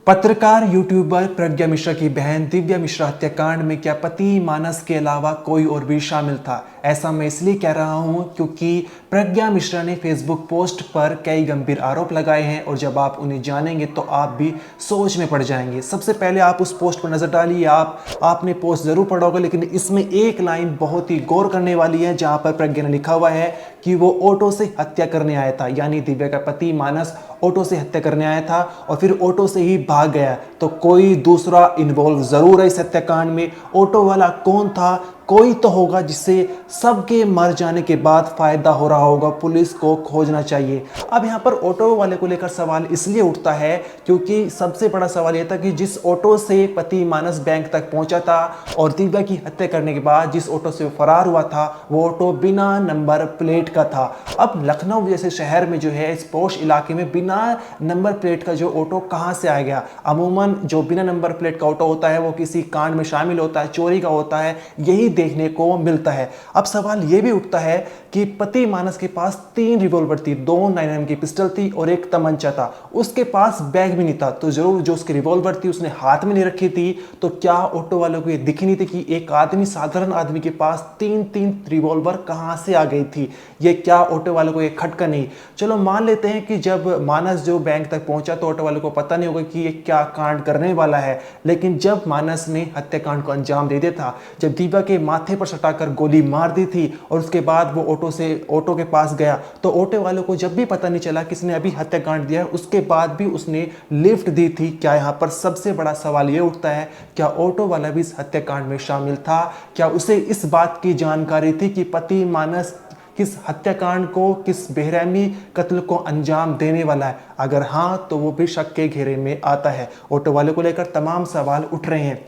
पत्रकार यूट्यूबर प्रज्ञा मिश्रा की बहन दिव्या मिश्रा हत्याकांड में क्या पति मानस के अलावा कोई और भी शामिल था? ऐसा मैं इसलिए कह रहा हूं क्योंकि प्रज्ञा मिश्रा ने फेसबुक पोस्ट पर कई गंभीर आरोप लगाए हैं और जब आप उन्हें जानेंगे तो आप भी सोच में पड़ जाएंगे। सबसे पहले आप उस पोस्ट पर नजर डालिए। आपने पोस्ट जरूर पढ़ा होगा, लेकिन इसमें एक लाइन बहुत ही गौर करने वाली है जहां पर प्रज्ञा ने लिखा हुआ है कि वो ऑटो से हत्या करने आया था, यानी दिव्या का पति मानस ऑटो से हत्या करने आया था और फिर ऑटो से ही भाग गया। तो कोई दूसरा इन्वॉल्व जरूर है इस हत्याकांड में। ऑटो वाला कौन था? कोई तो होगा जिससे सबके मर जाने के बाद फायदा हो रहा होगा। पुलिस को खोजना चाहिए। अब यहाँ पर ऑटो वाले को लेकर सवाल इसलिए उठता है क्योंकि सबसे बड़ा सवाल यह था कि जिस ऑटो से पति मानस बैंक तक पहुंचा था और दिव्या की हत्या करने के बाद जिस ऑटो से फरार हुआ था वो ऑटो बिना नंबर प्लेट का था। अब लखनऊ जैसे शहर में जो है, इस पॉश इलाके में बिना नंबर प्लेट का जो ऑटो कहां से आ गया? अमूमन जो बिना नंबर प्लेट का ऑटो होता है वो किसी कांड में शामिल होता है, चोरी का होता है, यही देखने को मिलता है। अब सवाल यह भी उठता है कि पति मानस के पास 3 रिवॉल्वर थी, 2 9mm की पिस्टल थी और एक तमंचा था। उसके पास बैग भी नहीं था, तो जरूर जो उसकी रिवॉल्वर थी उसने हाथ में नहीं रखी थी। तो क्या ऑटो वालों को यह दिख नहीं थी कि एक आदमी, साधारण आदमी के पास 3 रिवॉल्वर कहां से आ गई थी? ये क्या ऑटो वालों को एक खटका नहीं? चलो मान लेते हैं कि जब मानस जो बैंक तक पहुंचा तो ऑटो वालों को पता नहीं होगा कि ये क्या कांड करने वाला है। लेकिन जब मानस ने हत्याकांड को अंजाम दे दिया था, जब दिव्या के माथे पर सटाकर गोली मार दी थी और उसके बाद वो ऑटो के पास गया, तो ऑटो वालों को जब भी पता नहीं चला किसने अभी हत्याकांड दिया है, उसके बाद भी उसने लिफ्ट दी थी। क्या यहाँ पर सबसे बड़ा सवाल ये उठता है, क्या ऑटो वाला भी इस हत्याकांड में शामिल था? क्या उसे इस बात की जानकारी थी कि पति मानस किस हत्याकांड को, किस बेरहमी कत्ल को अंजाम देने वाला है? अगर हां तो वो भी शक के घेरे में आता है। ऑटो वाले को लेकर तमाम सवाल उठ रहे हैं।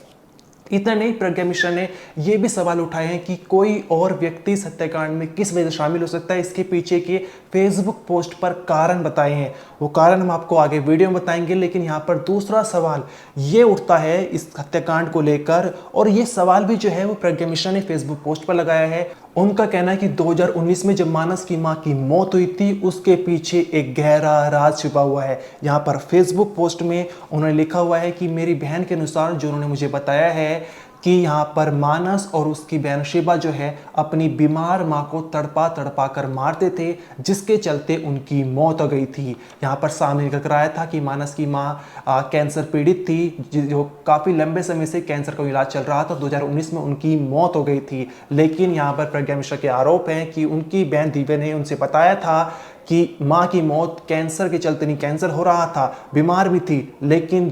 इतना नहीं, प्रज्ञा मिश्रा ने यह भी सवाल उठाए हैं कि कोई और व्यक्ति इस हत्याकांड में किस वजह से शामिल हो सकता है। इसके पीछे के फेसबुक पोस्ट पर कारण बताए हैं, वो कारण हम आपको आगे वीडियो में बताएंगे। लेकिन यहाँ पर दूसरा सवाल ये उठता है इस हत्याकांड को लेकर, और ये सवाल भी जो है वो प्रज्ञा मिश्रा ने फेसबुक पोस्ट पर लगाया है। उनका कहना है कि 2019 में जब मानस की मां की मौत हुई थी उसके पीछे एक गहरा राज छिपा हुआ है। यहाँ पर फेसबुक पोस्ट में उन्होंने लिखा हुआ है कि मेरी बहन के अनुसार जो उन्होंने मुझे बताया है कि यहाँ पर मानस और उसकी बहन शिवा जो है अपनी बीमार माँ को तड़पा तड़पा कर मारते थे, जिसके चलते उनकी मौत हो गई थी। यहाँ पर सामने निकल कर आया था कि मानस की माँ कैंसर पीड़ित थी, जो काफ़ी लंबे समय से कैंसर का इलाज चल रहा था। 2019 में उनकी मौत हो गई थी। लेकिन यहाँ पर प्रज्ञा मिश्रा के आरोप हैं कि उनकी बहन दिव्या ने उनसे बताया था कि माँ की मौत कैंसर के चलते नहीं, कैंसर हो रहा था, बीमार भी थी, लेकिन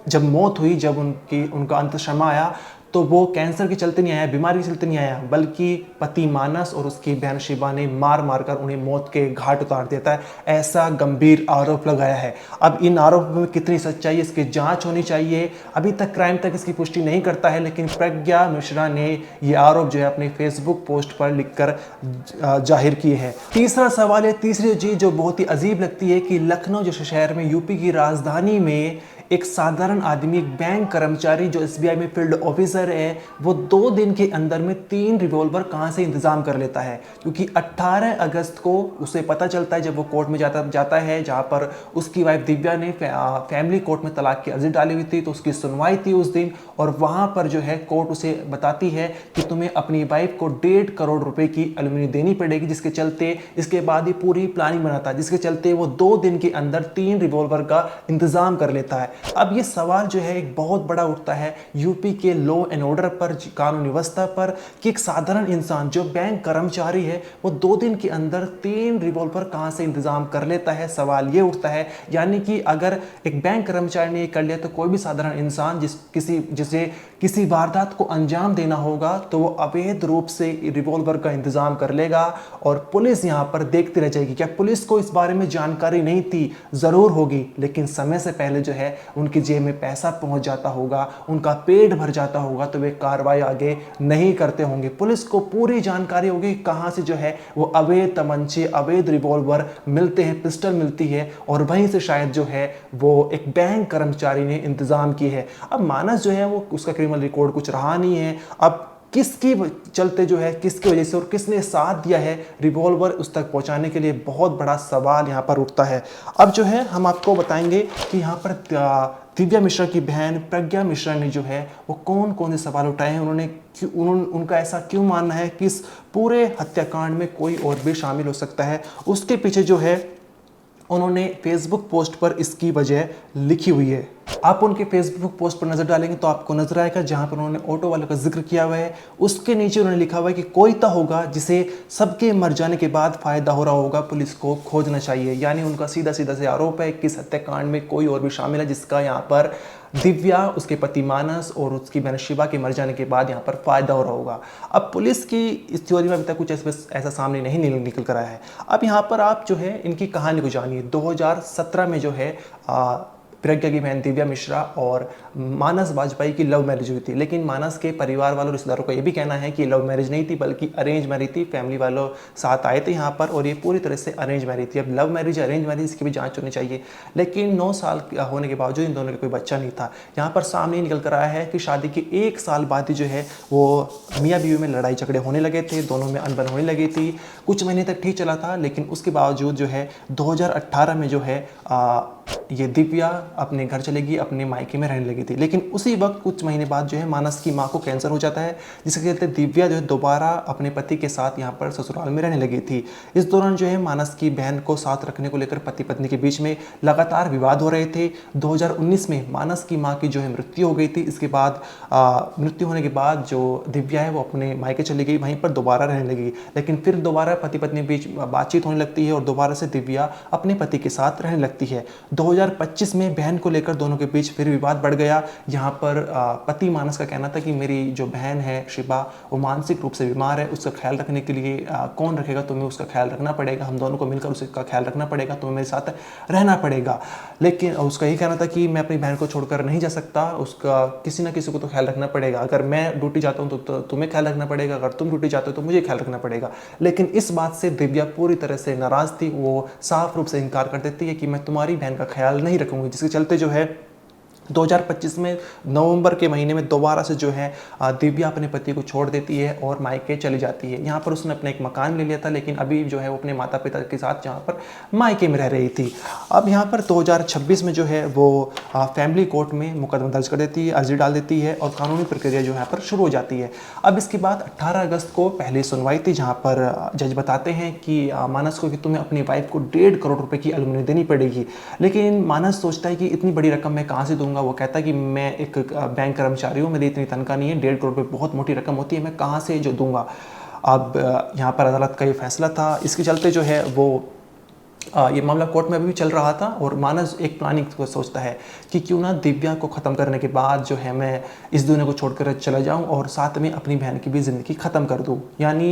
जब मौत हुई, जब उनका अंत क्षमा आया, तो वो कैंसर के चलते नहीं आया, बीमारी के चलते नहीं आया, बल्कि पति मानस और उसकी बहन शिवा ने मार मार कर उन्हें मौत के घाट उतार देता है। ऐसा गंभीर आरोप लगाया है। अब इन आरोपों में कितनी सच्चाई है, इसकी जांच होनी चाहिए। अभी तक क्राइम तक इसकी पुष्टि नहीं करता है, लेकिन प्रज्ञा मिश्रा ने ये आरोप जो है अपने फेसबुक पोस्ट पर लिखकर जाहिर किए हैं। तीसरा सवाल है, तीसरी चीज जो बहुत ही अजीब लगती है कि लखनऊ जैसे शहर में, यूपी की राजधानी में, एक साधारण आदमी, एक बैंक कर्मचारी जो एसबीआई में फील्ड ऑफिसर है, वो 2 दिन के अंदर में 3 रिवॉल्वर कहां से इंतजाम कर लेता है? क्योंकि 18 अगस्त को उसे पता चलता है, जब वो कोर्ट में जाता है, जहां पर उसकी वाइफ दिव्या ने फैमिली कोर्ट में तलाक की अर्जी डाली हुई थी, तो उसकी सुनवाई थी उस दिन, और वहां पर जो है कोर्ट उसे बताती है कि तुम्हें अपनी वाइफ को 1.5 करोड़ रुपए की एलिमनी देनी पड़ेगी, जिसके चलते, इसके बाद ही पूरी प्लानिंग बनाता है, जिसके चलते वो 2 दिन के अंदर 3 रिवॉल्वर का इंतजाम कर लेता है। अब ये सवाल जो है एक बहुत बड़ा उठता है यूपी के लॉ एंड ऑर्डर पर, कानून व्यवस्था पर, कि एक साधारण इंसान जो बैंक कर्मचारी है वो 2 दिन के अंदर 3 रिवॉल्वर कहां से इंतजाम कर लेता है। सवाल ये उठता है, यानी कि अगर एक बैंक कर्मचारी ने ये कर लिया तो कोई भी साधारण इंसान जिसे किसी वारदात को अंजाम देना होगा तो वो अवैध रूप से रिवॉल्वर का इंतजाम कर लेगा और पुलिस यहां पर देखती रह जाएगी। क्या पुलिस को इस बारे में जानकारी नहीं थी? जरूर होगी, लेकिन समय से पहले जो है उनकी जेब में पैसा पहुंच जाता होगा, उनका पेट भर जाता होगा, तो वे कार्रवाई आगे नहीं करते होंगे। पुलिस को पूरी जानकारी होगी कहां से जो है वो अवैध तमंचे, अवैध रिवॉल्वर मिलते हैं, पिस्टल मिलती है, और वहीं से शायद जो है वो एक बैंक कर्मचारी ने इंतजाम की है। अब मानस जो है वो, उसका क्रिमिनल रिकॉर्ड कुछ रहा नहीं है। अब किसकी चलते जो है, किसकी वजह से और किसने साथ दिया है रिवॉल्वर उस तक पहुंचाने के लिए, बहुत बड़ा सवाल यहाँ पर उठता है। अब जो है हम आपको बताएंगे कि यहाँ पर दिव्या मिश्रा की बहन प्रज्ञा मिश्रा ने जो है वो कौन कौन से सवाल उठाए हैं, उनका ऐसा क्यों मानना है कि इस पूरे हत्याकांड में कोई और भी शामिल हो सकता है। उसके पीछे जो है उन्होंने फेसबुक पोस्ट पर इसकी वजह लिखी हुई है। आप उनके फेसबुक पोस्ट पर नजर डालेंगे तो आपको नजर आएगा जहां पर उन्होंने ऑटो वाले का जिक्र किया हुआ है, उसके नीचे उन्होंने लिखा हुआ है कि कोई तो होगा जिसे सबके मर जाने के बाद फायदा हो रहा होगा, पुलिस को खोजना चाहिए। यानी उनका सीधा सीधा से आरोप है कि इस हत्याकांड में कोई और भी शामिल है जिसका यहाँ पर दिव्या, उसके पति मानस और उसकी बहन शिवा के मर जाने के बाद यहाँ पर फायदा हो रहा होगा। अब पुलिस की इस थ्योरी में अभी तक कुछ ऐसा सामने नहीं निकल कर आया है। अब यहाँ पर आप जो है इनकी कहानी को जानिए। 2017 में जो है प्रज्ञा की बहन दिव्या मिश्रा और मानस वाजपेयी की लव मैरिज हुई थी, लेकिन मानस के परिवार वालों रिश्तेदारों का ये भी कहना है कि लव मैरिज नहीं थी बल्कि अरेंज मैरिज थी। फैमिली वालों साथ आए थे यहाँ पर और ये पूरी तरह से अरेंज मैरिज थी। अब लव मैरिज अरेंज मैरिज की भी जांच होनी चाहिए, लेकिन 9 साल होने के बावजूद इन दोनों का कोई बच्चा नहीं था। यहाँ पर सामने निकल कर आया है कि शादी के 1 साल बाद ही जो है वो मियाँ बीवी में लड़ाई झगड़े होने लगे थे, दोनों में अनबन होने लगी थी। कुछ महीने तक ठीक चला था, लेकिन उसके बावजूद जो है 2018 में जो है ये दिव्या अपने घर चलेगी, अपने मायके में रहने लगी थी। लेकिन उसी वक्त कुछ महीने बाद जो है मानस की माँ को कैंसर हो जाता है, जिसके चलते दिव्या जो है दोबारा अपने पति के साथ यहाँ पर ससुराल में रहने लगी थी। इस दौरान जो है मानस की बहन को साथ रखने को लेकर पति पत्नी के बीच में लगातार विवाद हो रहे थे। 2019 में मानस की माँ की जो है मृत्यु हो गई थी। इसके बाद मृत्यु होने के बाद जो दिव्या है वो अपने मायके चली गई, वहीं पर दोबारा रहने लगी। लेकिन फिर दोबारा पति पत्नी के बीच बातचीत होने लगती है और दोबारा से दिव्या अपने पति के साथ रहने लगती है। 2025 में बहन को लेकर दोनों के बीच फिर विवाद बढ़ गया। यहाँ पर पति मानस का कहना था कि मेरी जो बहन है शिवा वो मानसिक रूप से बीमार है, उसका ख्याल रखने के लिए कौन रखेगा, तुम्हें उसका ख्याल रखना पड़ेगा, हम दोनों को मिलकर उसका ख्याल रखना पड़ेगा, तुम्हें मेरे साथ रहना पड़ेगा। लेकिन उसका यही कहना था कि मैं अपनी बहन को छोड़कर नहीं जा सकता, उसका किसी ना किसी को तो ख्याल रखना पड़ेगा। अगर मैं ड्यूटी जाता हूँ तो तुम्हें ख्याल रखना पड़ेगा, अगर तुम ड्यूटी जाते हो तो मुझे ख्याल रखना पड़ेगा। लेकिन इस बात से दिव्या पूरी तरह से नाराज थी। वो साफ रूप से इनकार कर देती है कि मैं तुम्हारी बहन का ख्याल नहीं रखूंगी, जिसके चलते जो है 2025 में नवंबर के महीने में दोबारा से जो है दिव्या अपने पति को छोड़ देती है और मायके चली जाती है। यहाँ पर उसने अपना एक मकान ले लिया था, लेकिन अभी जो है वो अपने माता पिता के साथ जहाँ पर मायके में रह रही थी। अब यहाँ पर 2026 में जो है वो फैमिली कोर्ट में मुकदमा दर्ज कर देती है, अर्जी डाल देती है और कानूनी प्रक्रिया जो यहाँ पर शुरू हो जाती है। अब इसके बाद 18 अगस्त को पहली सुनवाई थी, जहाँ पर जज बताते हैं कि मानस को कि तुम्हें अपनी वाइफ को 1.5 करोड़ रुपए की एलिमनी देनी पड़ेगी। लेकिन मानस सोचता है कि इतनी बड़ी रकम मैं कहाँ से दूंगा। वो कहता है कि मैं एक बैंक कर्मचारी हूँ, मेरी इतनी तनख्वाह नहीं है, 1.5 करोड़ रुपए बहुत मोटी रकम होती है, मैं कहाँ से जो दूंगा। अब यहाँ पर अदालत का ये फैसला था, इसके चलते जो है वो ये मामला कोर्ट में अभी भी चल रहा था और मानस एक प्लानिंग को सोचता है कि क्यों ना दिव्या को ख़त्म करने के बाद जो है मैं इस दुनिया को छोड़कर चला जाऊं और साथ में अपनी बहन की भी ज़िंदगी ख़त्म कर दूं। यानी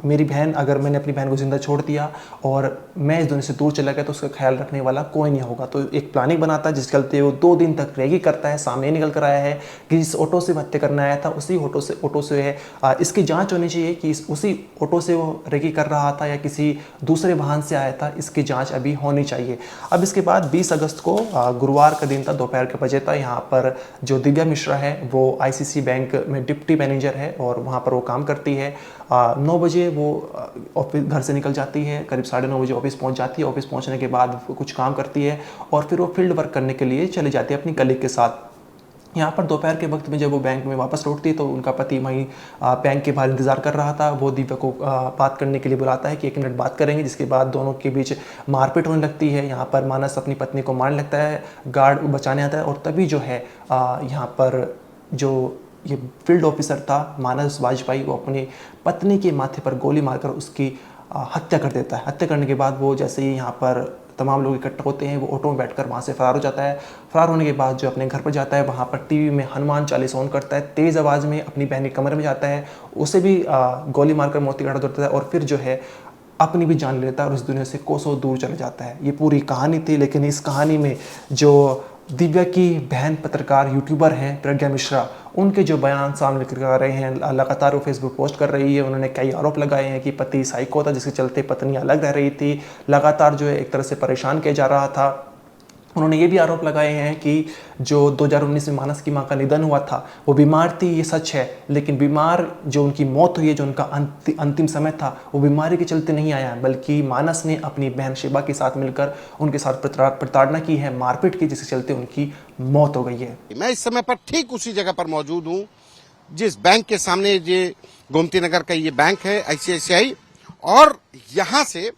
मेरी बहन, अगर मैंने अपनी बहन को ज़िंदा छोड़ दिया और मैं इस दुनिया से दूर चला गया तो उसका ख्याल रखने वाला कोई नहीं होगा। तो एक प्लानिंग बनाता है, जिसके चलते वो 2 दिन तक रेगी करता है। सामने निकल कर आया है कि जिस ऑटो से हत्या करने आया था उसी ऑटो से है, इसकी जाँच होनी चाहिए कि उसी ऑटो से वो रेगी कर रहा था या किसी दूसरे वाहन से आया था, इसकी जांच अभी होनी चाहिए। अब इसके बाद 20 अगस्त को गुरुवार का दिन था, दोपहर के बजे था। यहाँ पर जो दिव्या मिश्रा है वो आईसीसी बैंक में डिप्टी मैनेजर है और वहाँ पर वो काम करती है। 9 बजे वो ऑफिस घर से निकल जाती है, करीब 9:30 बजे ऑफिस पहुँच जाती है। ऑफिस पहुँचने के बाद कुछ काम करती है और फिर वो फील्ड वर्क करने के लिए चली जाती है अपनी कलीग के साथ। यहाँ पर दोपहर के वक्त में जब वो बैंक में वापस लौटती है तो उनका पति वहीं बैंक के बाहर इंतजार कर रहा था। वो दिव्या को बात करने के लिए बुलाता है कि 1 मिनट बात करेंगे, जिसके बाद दोनों के बीच मारपीट होने लगती है। यहाँ पर मानस अपनी पत्नी को मारने लगता है, गार्ड बचाने आता है और तभी जो है यहाँ पर जो ये फील्ड ऑफिसर था मानस वाजपेयी, वो अपनी पत्नी के माथे पर गोली मारकर उसकी हत्या कर देता है। हत्या करने के बाद वो जैसे ही यहाँ पर तमाम लोग इकट्ठा होते हैं, वो ऑटो में बैठकर वहाँ से फरार हो जाता है। फरार होने के बाद जो अपने घर पर जाता है, वहाँ पर टीवी में हनुमान चालीसा ऑन करता है, तेज़ आवाज़ में अपनी बहन के कमरे में जाता है, उसे भी गोली मारकर मौत के घाट उतरता है और फिर जो है अपनी भी जान लेता है और इस दुनिया से कोसों दूर चले जाता है। ये पूरी कहानी थी। लेकिन इस कहानी में जो दिव्या की बहन पत्रकार यूट्यूबर हैं प्रज्ञा मिश्रा, उनके जो बयान सामने लेकर आ रहे हैं, लगातार वो फेसबुक पोस्ट कर रही है। उन्होंने कई आरोप लगाए हैं कि पति साइको था, जिसके चलते पत्नी अलग रह रही थी, लगातार जो है एक तरह से परेशान किया जा रहा था। उन्होंने ये भी आरोप लगाए हैं कि जो 2019 में मानस की मां का निधन हुआ था वो बीमार थी, ये सच है, लेकिन बीमार जो उनकी मौत हुई है, जो उनका अंतिम समय था, वो बीमारी के चलते नहीं आया, बल्कि मानस ने अपनी बहन शिबा के साथ मिलकर उनके साथ प्रताड़ना की है, मारपीट की, जिसके चलते उनकी मौत हो गई है। मैं इस समय पर ठीक उसी जगह पर मौजूद हूँ जिस बैंक के सामने ये गोमती नगर का ये बैंक है ICICI, और यहाँ से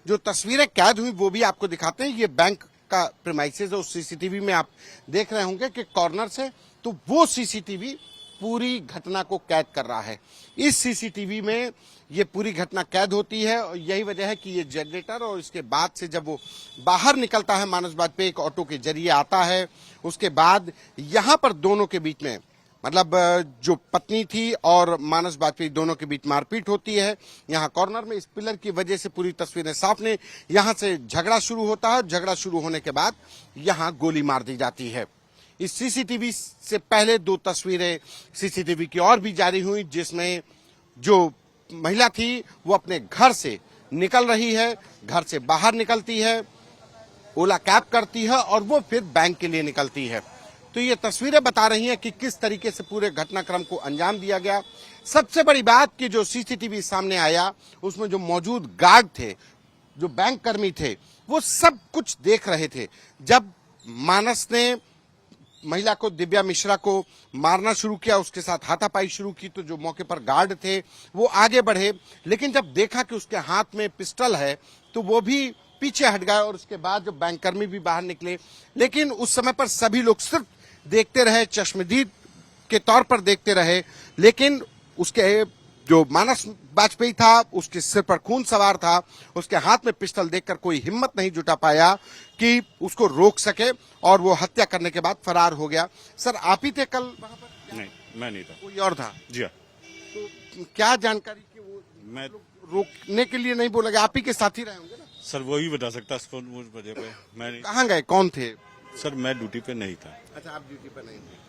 जो तस्वीरें कैद हुई वो भी आपको दिखाते हैं। ये बैंक का प्रीमाइसेस है, उस सीसीटीवी में आप देख रहे होंगे कि कॉर्नर से, तो वो सीसीटीवी पूरी घटना को कैद कर रहा है। इस सीसीटीवी में ये पूरी घटना कैद होती है और यही वजह है कि ये जनरेटर, और इसके बाद से जब वो बाहर निकलता है मानस वाजपेयी एक ऑटो के जरिए आता है, उसके बाद यहाँ पर दोनों के बीच में, मतलब जो पत्नी थी और मानस वाजपेयी दोनों के बीच मारपीट होती है। यहाँ कॉर्नर में इस पिलर की वजह से पूरी तस्वीरें साफ ने, यहाँ से झगड़ा शुरू होता है, झगड़ा शुरू होने के बाद यहाँ गोली मार दी जाती है। इस सीसीटीवी से पहले 2 तस्वीरें सीसीटीवी की और भी जारी हुई, जिसमें जो महिला थी वो अपने घर से निकल रही है, घर से बाहर निकलती है, ओला कैब करती है और वो फिर बैंक के लिए निकलती है। तो ये तस्वीरें बता रही हैं कि किस तरीके से पूरे घटनाक्रम को अंजाम दिया गया। सबसे बड़ी बात कि जो सीसीटीवी सामने आया उसमें जो मौजूद गार्ड थे, जो बैंक कर्मी थे, वो सब कुछ देख रहे थे। जब मानस ने महिला को, दिव्या मिश्रा को मारना शुरू किया, उसके साथ हाथापाई शुरू की, तो जो मौके पर गार्ड थे वो आगे बढ़े, लेकिन जब देखा कि उसके हाथ में पिस्टल है तो वो भी पीछे हट गए और उसके बाद जो बैंककर्मी भी बाहर निकले। लेकिन उस समय पर सभी लोग सिर्फ देखते रहे, चश्मदीद के तौर पर देखते रहे। लेकिन उसके जो मानस वाजपेयी था उसके सिर पर खून सवार था, उसके हाथ में पिस्टल देखकर कोई हिम्मत नहीं जुटा पाया कि उसको रोक सके और वो हत्या करने के बाद फरार हो गया। सर, आप ही थे कल वहां पर? नहीं, मैं नहीं था। कोई और था? जी हाँ। तो क्या जानकारी कि वो मैं रोकने के लिए नहीं बोला गया? आप ही के साथी रहे होंगे ना? सर वही बता सकता है उस वजह पे। मैं नहीं। कहाँ गए, कौन थे? सर मैं ड्यूटी पे नहीं था। अच्छा, आप ड्यूटी पर नहीं थे।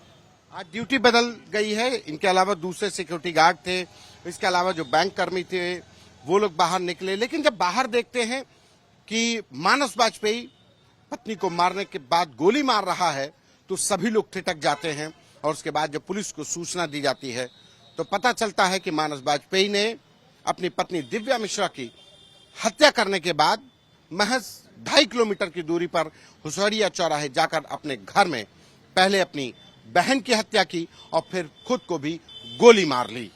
आज ड्यूटी बदल गई है। इनके अलावा दूसरे सिक्योरिटी गार्ड थे, इसके अलावा जो बैंक कर्मी थे वो लोग बाहर निकले। लेकिन जब बाहर देखते हैं कि मानस वाजपेयी पत्नी को मारने के बाद गोली मार रहा है तो सभी लोग ठिठक जाते हैं। और उसके बाद जब पुलिस को सूचना दी जाती है तो पता चलता है कि मानस वाजपेयी ने अपनी पत्नी दिव्या मिश्रा की हत्या करने के बाद महज 2.5 किलोमीटर की दूरी पर हुसैरिया चौराहे जाकर अपने घर में पहले अपनी बहन की हत्या की और फिर खुद को भी गोली मार ली।